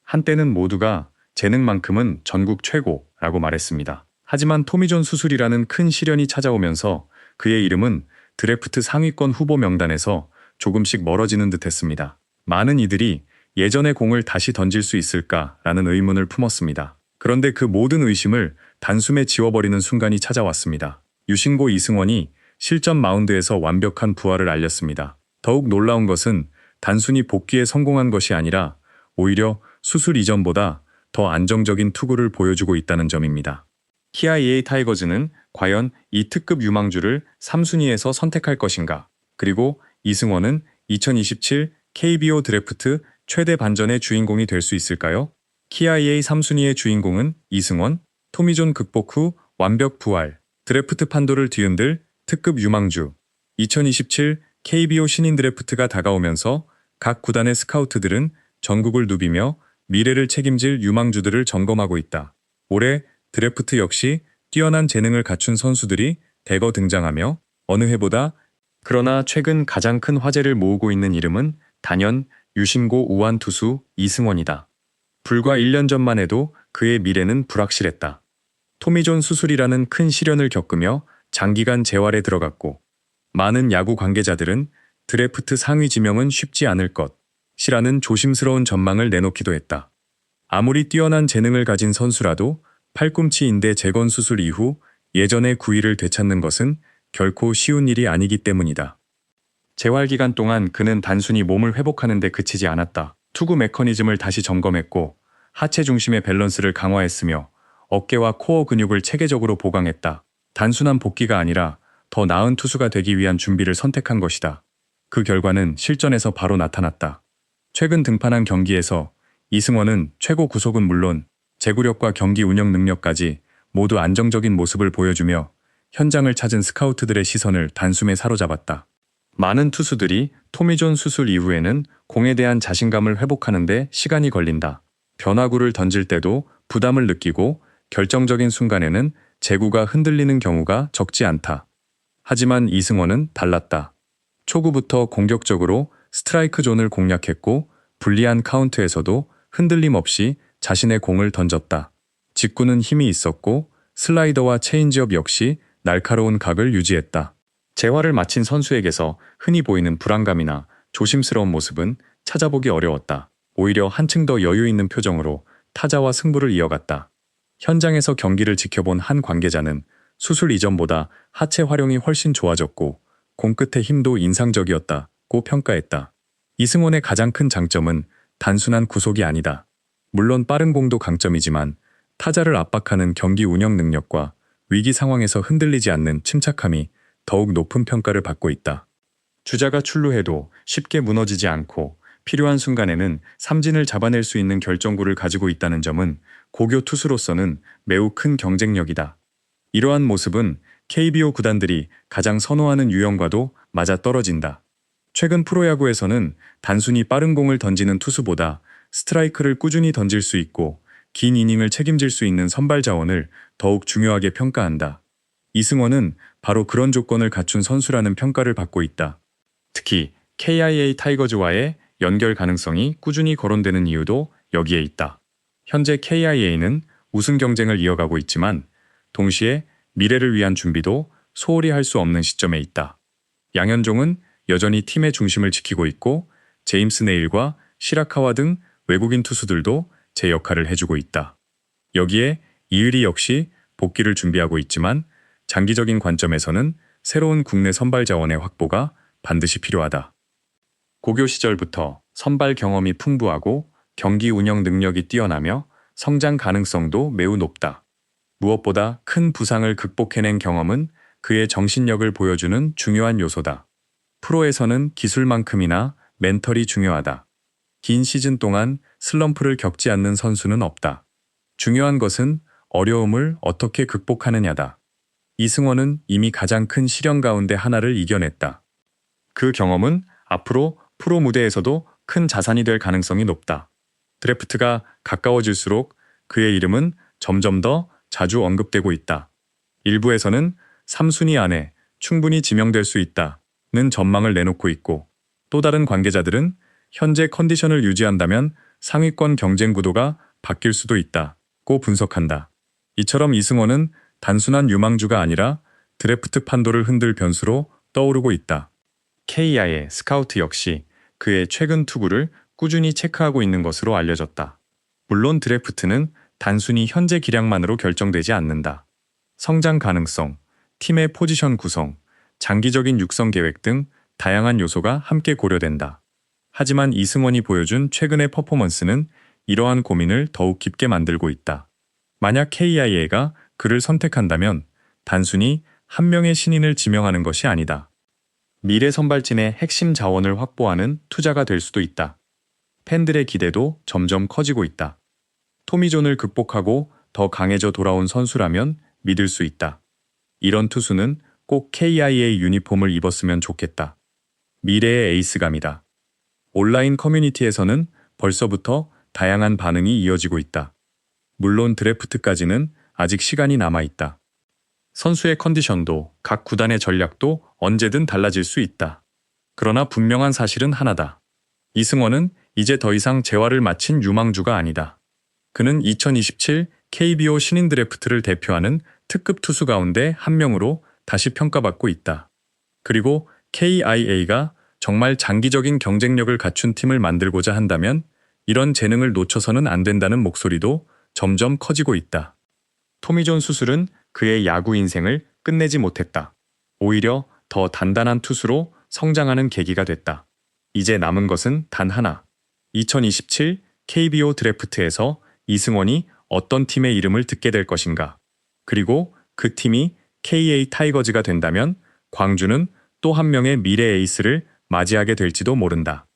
한때는 모두가 재능만큼은 전국 최고라고 말했습니다. 하지만 토미존 수술이라는 큰 시련이 찾아오면서 그의 이름은 드래프트 상위권 후보 명단에서 조금씩 멀어지는 듯했습니다. 많은 이들이 예전의 공을 다시 던질 수 있을까라는 의문을 품었습니다. 그런데 그 모든 의심을 단숨에 지워버리는 순간이 찾아왔습니다. 유신고 이승원이 실전 마운드에서 완벽한 부활을 알렸습니다. 더욱 놀라운 것은 단순히 복귀에 성공한 것이 아니라 오히려 수술 이전보다 더 안정적인 투구를 보여주고 있다는 점입니다. KIA 타이거즈는 과연 이 특급 유망주를 3순위에서 선택할 것인가? 그리고 이승원은 2027 KBO 드래프트 최대 반전의 주인공이 될 수 있을까요? KIA 3순위의 주인공은 이승원, 토미존 극복 후 완벽 부활, 드래프트 판도를 뒤흔들 특급 유망주. 2027 KBO 신인 드래프트가 다가오면서 각 구단의 스카우트들은 전국을 누비며 미래를 책임질 유망주들을 점검하고 있다. 올해 드래프트 역시 뛰어난 재능을 갖춘 선수들이 대거 등장하며 어느 해보다 그러나 최근 가장 큰 화제를 모으고 있는 이름은 단연 유신고 우완 투수 이승원이다. 불과 1년 전만 해도 그의 미래는 불확실했다. 토미존 수술이라는 큰 시련을 겪으며 장기간 재활에 들어갔고 많은 야구 관계자들은 드래프트 상위 지명은 쉽지 않을 것이라는 조심스러운 전망을 내놓기도 했다. 아무리 뛰어난 재능을 가진 선수라도 팔꿈치 인대 재건 수술 이후 예전의 구위를 되찾는 것은 결코 쉬운 일이 아니기 때문이다. 재활 기간 동안 그는 단순히 몸을 회복하는 데 그치지 않았다. 투구 메커니즘을 다시 점검했고 하체 중심의 밸런스를 강화했으며 어깨와 코어 근육을 체계적으로 보강했다. 단순한 복귀가 아니라 더 나은 투수가 되기 위한 준비를 선택한 것이다. 그 결과는 실전에서 바로 나타났다. 최근 등판한 경기에서 이승원은 최고 구속은 물론 제구력과 경기 운영 능력까지 모두 안정적인 모습을 보여주며 현장을 찾은 스카우트들의 시선을 단숨에 사로잡았다. 많은 투수들이 토미존 수술 이후에는 공에 대한 자신감을 회복하는 데 시간이 걸린다. 변화구를 던질 때도 부담을 느끼고 결정적인 순간에는 제구가 흔들리는 경우가 적지 않다. 하지만 이승원은 달랐다. 초구부터 공격적으로 스트라이크 존을 공략했고 불리한 카운트에서도 흔들림 없이 자신의 공을 던졌다. 직구는 힘이 있었고 슬라이더와 체인지업 역시 날카로운 각을 유지했다. 재활을 마친 선수에게서 흔히 보이는 불안감이나 조심스러운 모습은 찾아보기 어려웠다. 오히려 한층 더 여유 있는 표정으로 타자와 승부를 이어갔다. 현장에서 경기를 지켜본 한 관계자는 수술 이전보다 하체 활용이 훨씬 좋아졌고 공 끝의 힘도 인상적이었다고 평가했다. 이승원의 가장 큰 장점은 단순한 구속이 아니다. 물론 빠른 공도 강점이지만 타자를 압박하는 경기 운영 능력과 위기 상황에서 흔들리지 않는 침착함이 더욱 높은 평가를 받고 있다. 주자가 출루해도 쉽게 무너지지 않고 필요한 순간에는 삼진을 잡아낼 수 있는 결정구를 가지고 있다는 점은 고교 투수로서는 매우 큰 경쟁력이다. 이러한 모습은 KBO 구단들이 가장 선호하는 유형과도 맞아떨어진다. 최근 프로야구에서는 단순히 빠른 공을 던지는 투수보다 스트라이크를 꾸준히 던질 수 있고 긴 이닝을 책임질 수 있는 선발 자원을 더욱 중요하게 평가한다. 이승원은 바로 그런 조건을 갖춘 선수라는 평가를 받고 있다. 특히 KIA 타이거즈와의 연결 가능성이 꾸준히 거론되는 이유도 여기에 있다. 현재 KIA는 우승 경쟁을 이어가고 있지만 동시에 미래를 위한 준비도 소홀히 할 수 없는 시점에 있다. 양현종은 여전히 팀의 중심을 지키고 있고 제임스 네일과 시라카와 등 외국인 투수들도 제 역할을 해주고 있다. 여기에 이의리 역시 복귀를 준비하고 있지만 장기적인 관점에서는 새로운 국내 선발 자원의 확보가 반드시 필요하다. 고교 시절부터 선발 경험이 풍부하고 경기 운영 능력이 뛰어나며 성장 가능성도 매우 높다. 무엇보다 큰 부상을 극복해낸 경험은 그의 정신력을 보여주는 중요한 요소다. 프로에서는 기술만큼이나 멘털이 중요하다. 긴 시즌 동안 슬럼프를 겪지 않는 선수는 없다. 중요한 것은 어려움을 어떻게 극복하느냐다. 이승원은 이미 가장 큰 시련 가운데 하나를 이겨냈다. 그 경험은 앞으로 프로 무대에서도 큰 자산이 될 가능성이 높다. 드래프트가 가까워질수록 그의 이름은 점점 더 자주 언급되고 있다. 일부에서는 3순위 안에 충분히 지명될 수 있다는 전망을 내놓고 있고 또 다른 관계자들은 현재 컨디션을 유지한다면 상위권 경쟁 구도가 바뀔 수도 있다고 분석한다. 이처럼 이승원은 단순한 유망주가 아니라 드래프트 판도를 흔들 변수로 떠오르고 있다. KI의 스카우트 역시 그의 최근 투구를 꾸준히 체크하고 있는 것으로 알려졌다. 물론 드래프트는 단순히 현재 기량만으로 결정되지 않는다. 성장 가능성, 팀의 포지션 구성, 장기적인 육성 계획 등 다양한 요소가 함께 고려된다. 하지만 이승원이 보여준 최근의 퍼포먼스는 이러한 고민을 더욱 깊게 만들고 있다. 만약 KIA가 그를 선택한다면 단순히 한 명의 신인을 지명하는 것이 아니다. 미래 선발진의 핵심 자원을 확보하는 투자가 될 수도 있다. 팬들의 기대도 점점 커지고 있다. 토미존을 극복하고 더 강해져 돌아온 선수라면 믿을 수 있다. 이런 투수는 꼭 KIA 유니폼을 입었으면 좋겠다. 미래의 에이스감이다. 온라인 커뮤니티에서는 벌써부터 다양한 반응이 이어지고 있다. 물론 드래프트까지는 아직 시간이 남아 있다. 선수의 컨디션도 각 구단의 전략도 언제든 달라질 수 있다. 그러나 분명한 사실은 하나다. 이승원은 이제 더 이상 재활을 마친 유망주가 아니다. 그는 2027 KBO 신인 드래프트를 대표하는 특급 투수 가운데 한 명으로 다시 평가받고 있다. 그리고 KIA가 정말 장기적인 경쟁력을 갖춘 팀을 만들고자 한다면 이런 재능을 놓쳐서는 안 된다는 목소리도 점점 커지고 있다. 토미존 수술은 그의 야구 인생을 끝내지 못했다. 오히려 더 단단한 투수로 성장하는 계기가 됐다. 이제 남은 것은 단 하나. 2027 KBO 드래프트에서 이승원이 어떤 팀의 이름을 듣게 될 것인가. 그리고 그 팀이 KA 타이거즈가 된다면 광주는 또 한 명의 미래 에이스를 맞이하게 될지도 모른다.